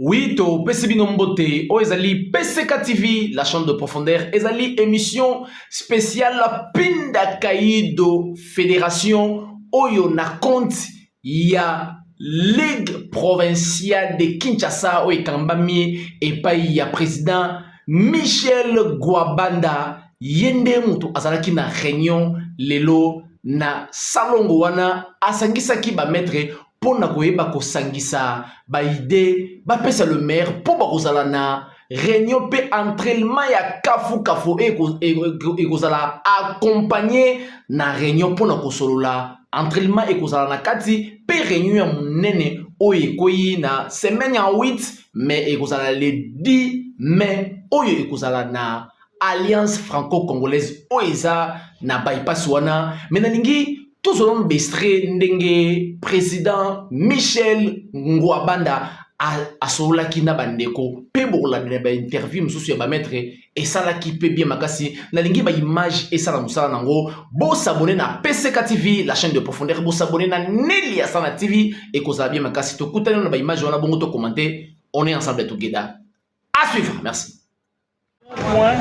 Oui, to PCB Nombote, o ezali PCK TV, la chaîne de profondeur, ezali émission spéciale la Pinda Kaido Fédération, oyo na compte ya Ligue provinciale de Kinshasa, o ekambami et pa ya président Michel Gwabanda, yende mutu azalaki na réunion lelo na salongo wana asangisaki ba maître pour na koyeba kosangisa ba idée ba pesa le maire pour ba kozala na réunion pe entraînement ya kafu e kozala accompagner na réunion pour na kosolola entraînement e kozala na kati pe réunion ya munene oyo ekoyi na semaine ya 8 mais e kozala le 10 mai oyo e kozala na Alliance franco-congolaise oeza na bypass wana mais nalingi tozolon bestre ndenge président Michel Ngwabanda asolaki na bandeko pe bokola na ba interview mususu ya ba maître esalaki pe bien makasi nalingi ba image esala musala nango bo s'abonner na PCK TV la chaîne de profondeur bo s'abonner na Nelia Sana TV et kozala bien makasi to kutana na ba image wana bongo to commenter on est ensemble together à suivre merci. Point,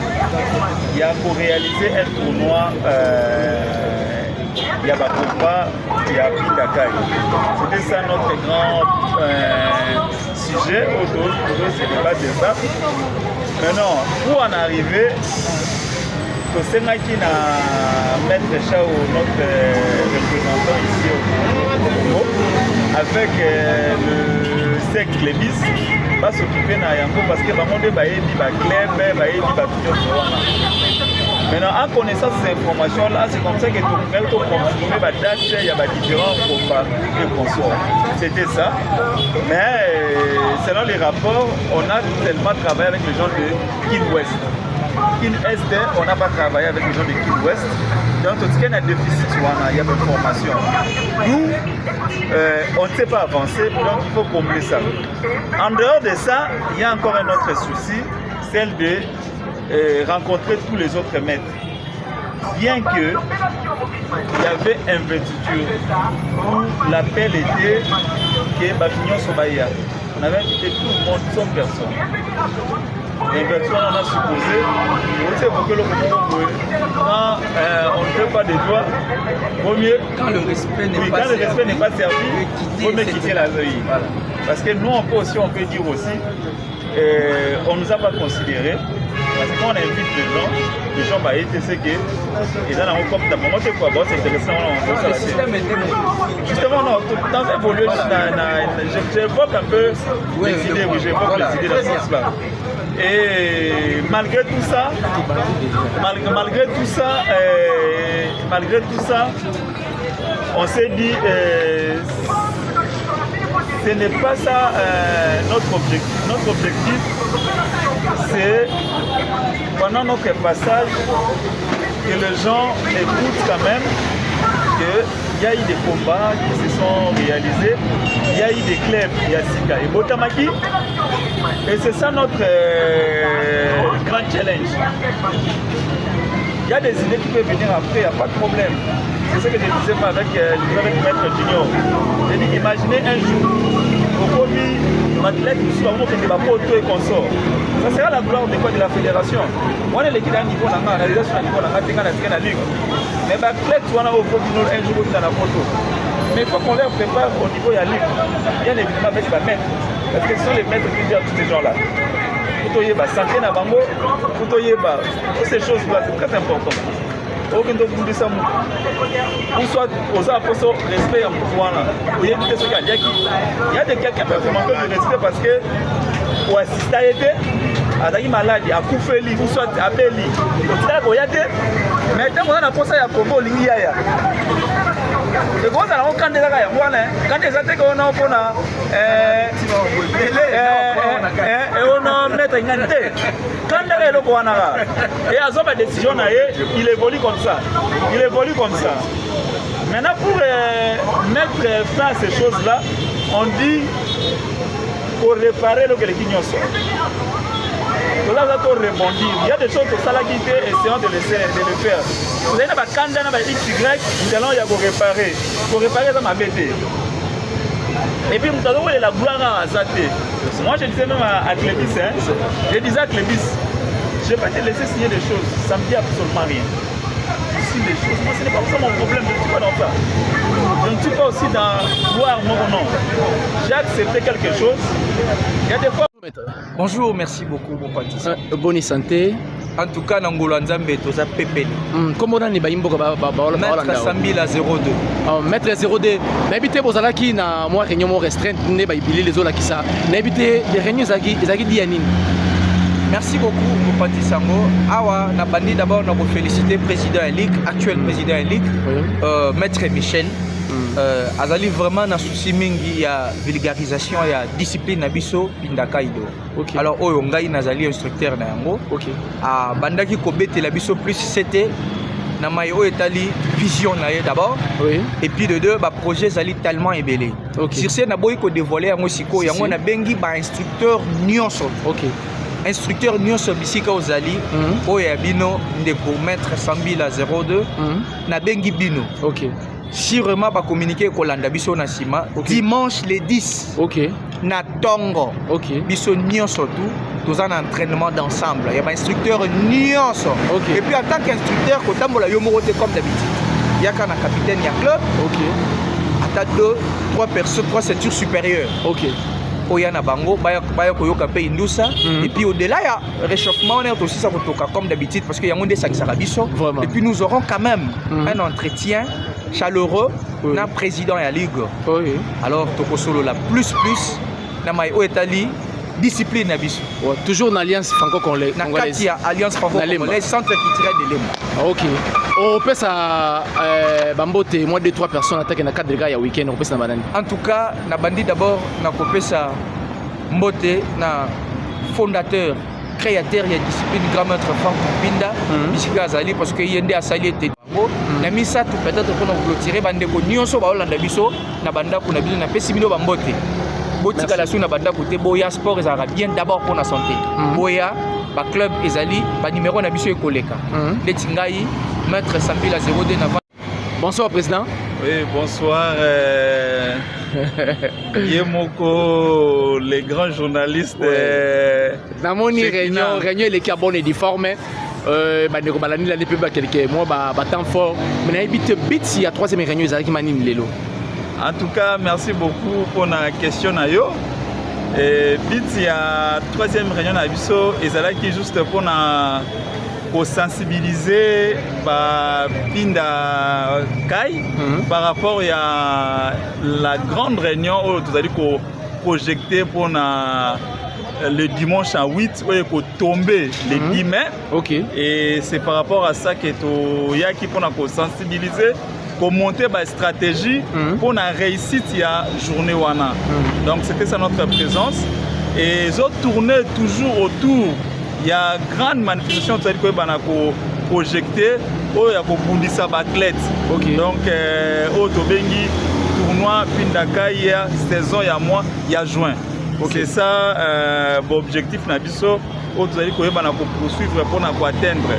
il y a pour réaliser un tournoi, il y a Bakopa, il y a Pindakai. C'était ça notre grand sujet. Autour, ce n'est pas de ça. Maintenant, pour en arriver, Tosenaki na Maître Chao, notre représentant ici au Congo, avec le sec Clémis, va s'occuper na yango parce que bamonde bayebi ba club bayebi ba tout. Maintenant en connaissant ces informations là, c'est comme ça que tout même pour confirmer ba date il y a ba différents combats et consorts. C'était ça. Mais selon les rapports, on a tellement travaillé avec les gens de Kin West. Kin Est, on n'a pas travaillé avec les gens de Kin West. Donc, tout ce qui est un déficit, il y a une formation. Nous, on ne sait pas avancer, donc il faut combler ça. En dehors de ça, il y a encore un autre souci, celle de rencontrer tous les autres maîtres. Bien que il y avait investiture où l'appel était que Bapignon Sobaya. On avait invité tout le monde, sauf personne. L'inversion, on a supposé, on sait que quand on ne fait pas des doigts, vaut mieux, quand le respect n'est pas servi, il faut mieux quitter la veille. Voilà. Parce que nous, on peut dire aussi, on ne nous a pas considérés. Parce que quand on invite les gens vont être ce que et dans la comme d'abord c'est quoi c'est intéressant on système justement non dans évoluer j'évoque un peu les idées oui j'évoque les idées dans ce sens là et malgré tout ça on s'est dit ce n'est pas ça notre objectif c'est pendant notre passage que les gens écoutent quand même qu'il y a eu des combats qui se sont réalisés, il y a eu des clubs, il y a Sika et Botamaki et c'est ça notre grand challenge. Il y a des idées qui peuvent venir après, il n'y a pas de problème. C'est ce que je disais avec Maître Junior. J'ai dit imaginez un jour au Kobi, l'athlète qui soit qui va pas auto et consort. Ça sera la gloire de la fédération. On est l'équipe à niveau de la réalisation à niveau de la ligue. Mais l'athlète soit au Kobi un jour dans la photo. Mais il faut qu'on les prépare au niveau de la ligue. Bien évidemment avec les maîtres. Parce que ce sont les maîtres qui disent tous ces gens-là. Pour santé na bango, pour toutes ces choses-là, c'est très important. Aucun de vous dit ça, ou soit aux apôtres respect à pouvoir. Il y a des quelqu'un qui peuvent manquer de respect parce que pour assister à aider, à la maladie, à couper li, ou soit à belli. Mais quand on a pensé à Congo, il y a. Et quand on a quand des attaques on a pour et on a mettre une année. Quand on a et à la décision, il évolue comme ça. Maintenant, pour mettre fin à ces choses-là, on dit pour réparer le que les guignols sont. Là, on rebondir. Il y a des choses que ça l'a quitté, essayons de le faire. Vous avez un candidat dans XY, nous allons y réparer. Pour réparer, ça m'a bêté. Et puis, nous allons la gloire à Azate. Moi, je disais même à Clébis, hein, je disais à Clébis, je vais te laisser signer des choses, ça ne me dit absolument rien. Je signe des choses, moi ce n'est pas ça mon problème, je ne suis pas dans ça. Je ne suis pas aussi dans gloire, non. J'ai accepté quelque chose. Il y a des fois... Bonjour, merci beaucoup, bon pâtissier. Bonne santé. En tout cas, Nangolo Nzambe, toza pepeli. Comment on a Maître Sambila 02. Maître 02. N'habitez pas là qui na moi réunion restreinte ne ba ibili les autres qui ça. N'habitez des réunions ezaki dianine. Merci beaucoup, mon pâtissier. Awa, na bandi d'abord na féliciter président Elik, actuel président Elik, Maître Michel. Azali vraiment na souci mingi il y a vulgarisation, il y a discipline na biso pindaka ido. Okay. Alors oyo ngai nazali instructeur na yango. Okay. Bandaki kobete la biso plus c'était na mayo etali vision na ye d'abord. Oui. Et puis de deux ba projet zali tellement ébélé. Okay. Sur ce na boy ko dévoiler yango siko yango na bengi ba instructeur nyonso. OK. Instructeur nyonso bisika ozali oyo ya bino ndeko maître Sambila 02 na bengi bino. OK. Sûrement pas communiquer kolanda biso na sima. Okay. Dimanche le 10. OK. Na Tongo. OK. Biso nyonso tout. Tous en entraînement d'ensemble. Il y a un instructeur nyonso. OK. Et puis en tant qu'instructeur, kotambola yo morote comme d'habitude. Il y a un capitaine, il y a club. OK. À 3 personnes, 3 ceintures supérieures. OK. Oyana bango, baya koyoka pe indusa. Et puis au-delà, il y a réchauffement, on est aussi ça comme d'habitude parce qu'il y a un des sakisabiso. Et puis nous aurons quand même un entretien chaleureux na président ya ligue. Oui. Alors tokosolo la plus na mai oetali discipline abiso. Toujours une alliance franco-congolaise. Na kati alliance franco-congolaise centre culturel de Lema. OK. On peut ça bambote moi 2-3 personnes attaquer na cadre gars ya week-end on peut ça banani. En tout cas, na bandi d'abord na kopesa mbote na fondateur créateur ya discipline grand maître Franck Pinda bisika azali parce que yende asali était na misa tout peut-être pour nous clôturer bande ko nyonso ba olanda biso na banda ko na biso na pesi bino bambote botika la sou na banda côté boya sport ezara bien d'abord pour la santé boya ba club ezali ba numéro na biso ekoleka letingai maître Sambila 02 na. Bonsoir président. Oui, bonsoir Yemoko, les grands journalistes. Dans mon réunion les carbone est difforme. Bandeko balani la depuis quelques mois temps fort. Mais habite bit il y a 3e réunion ezaki manine lelo. En tout cas, merci beaucoup pour la question nayo. Bit il y a 3e réunion na biso ezalaki juste pour sensibiliser Pinda Kai par rapport à la grande réunion où vous allez projeter pour le dimanche à 8 où il faut tomber les 10 mai. Okay. Et c'est par rapport à ça que y a qui pour sensibiliser pour monter la stratégie pour la réussite il y a journée wana. Donc c'était ça notre présence et les autres tournaient toujours autour. Il y a une grande manifestation qui est projetée où il y a un athlète. Donc, au Tobengi, tournoi Pindaka, il y a saison, il y a mois, il y a juin. C'est ça l'objectif. Où vous allez poursuivre pour atteindre.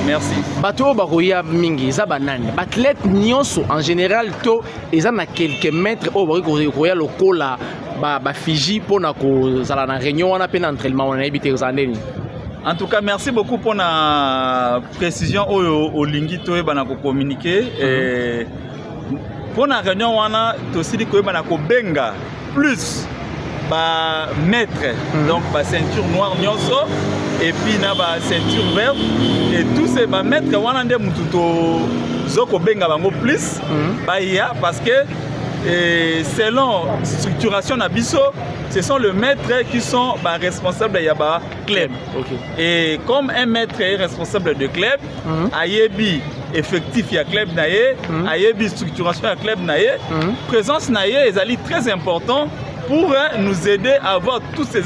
Merci. Bato baroya mingi za banane. Athlète nyonso en général to ezana quelques mètres au baroya lokola ba Fiji pour na ko zala na réunion on a peine entraînement on a habité aux années. En tout cas, merci beaucoup pour la précision au Lingito et bana ko communiquer et pour la réunion on a aussi dit que bana ko benga plus ba maître donc ba ceinture noire nyonso et puis na ba ceinture verte et tous ces ba maître wana nde mututo zoko benga bango plus ba ya parce que selon structuration na biso ce sont les maîtres qui sont responsables de Yaba club. Et comme un maître est responsable de club, ayebi effectif ya club naye, ayebi structuration ya club naye, présence naye est très important pour nous aider à avoir tous ces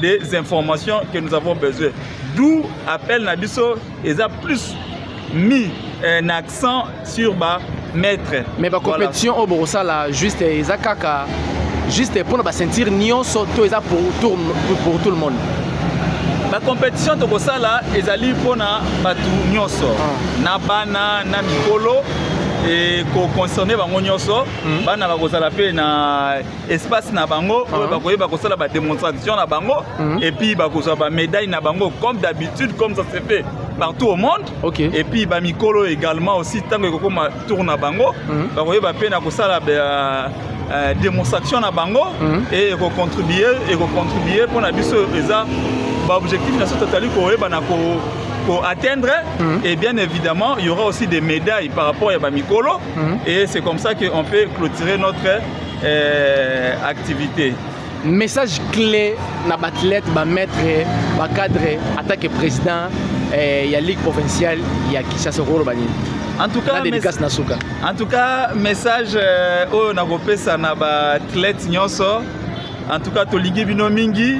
des informations que nous avons besoin. D'où appel Nabiso, ils ont plus mis un accent sur maître. Mais la compétition au Borossa là juste Izakaka juste pour nous sentir nyonso to eza pour tout le monde. La compétition de Borossa là ezali pour na batu nyonso. Na bana na mikolo et concerné bango nyonso bana bakozala pe na espace na bango bakoyeba kosala ba démonstration na bango et puis bakozwa ba médaille na bango comme d'habitude comme ça se fait partout au monde. Et puis ba mikolo également aussi tango ekokoma tour na bango bakoyeba pe na kosala démonstration na bango et contribuer pour na biso eza ba objectif na totali koyeba na pour atteindre et bien évidemment il y aura aussi des médailles par rapport à Bamikolo et c'est comme ça qu'on peut clôturer notre activité. Message clé na athlète, ba maître, ba cadre, attaque que président ya ligue provinciale ya Kinshasa Rolo bani. En tout cas, message au nakopesa na ba athlète nyonso. En tout cas to ligi bino mingi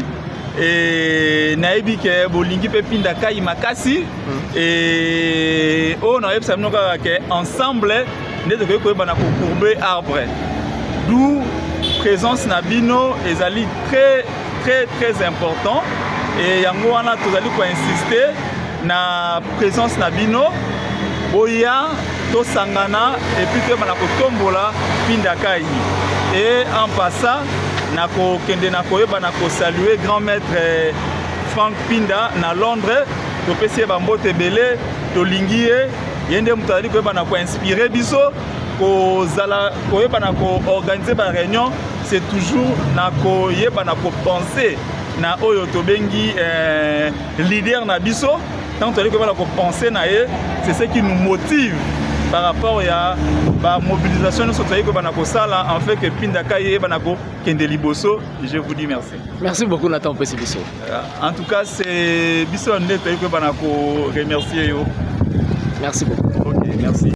et naibi ke bolingi pe pinda kai makasi et on a yebisa mnoka ke ensemble ndeto ko bana ko courber arbre, d'où présence na bino ezali très important et yango wana tozali ko insister na présence na bino boya to sangana et puis que bana ko tombola pinda kai et en passant nako kende nako yeba nako saluer grand maître Frank Pinda na Londres to pesi ba mbote belé to lingié yende mutali ko yeba nako inspirer biso ko zala ko yeba nako organiser ba réunion c'est toujours nako yeba nako penser na oyo to bengi leader na biso tant to ko yeba nako penser na ye c'est ce qui nous motive par rapport à la mobilisation de Sotaïko Banako Sala, en fait que Pindakaye Banako Kendeli Bosso, je vous dis merci. Merci beaucoup Nathan Pessi Bisso. En tout cas, c'est Bisso Ndetaïko Banako remercier. Merci beaucoup. Ok, merci.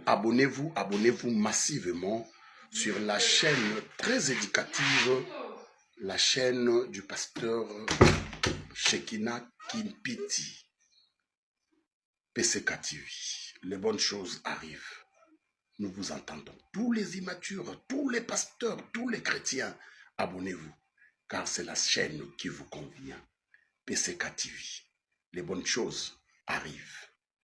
Abonnez-vous massivement sur la chaîne très éducative, la chaîne du pasteur Shekina Kimpiti. PCK TV, les bonnes choses arrivent. Nous vous entendons. Tous les immatures, tous les pasteurs, tous les chrétiens, abonnez-vous, car c'est la chaîne qui vous convient. PCK TV, les bonnes choses arrivent.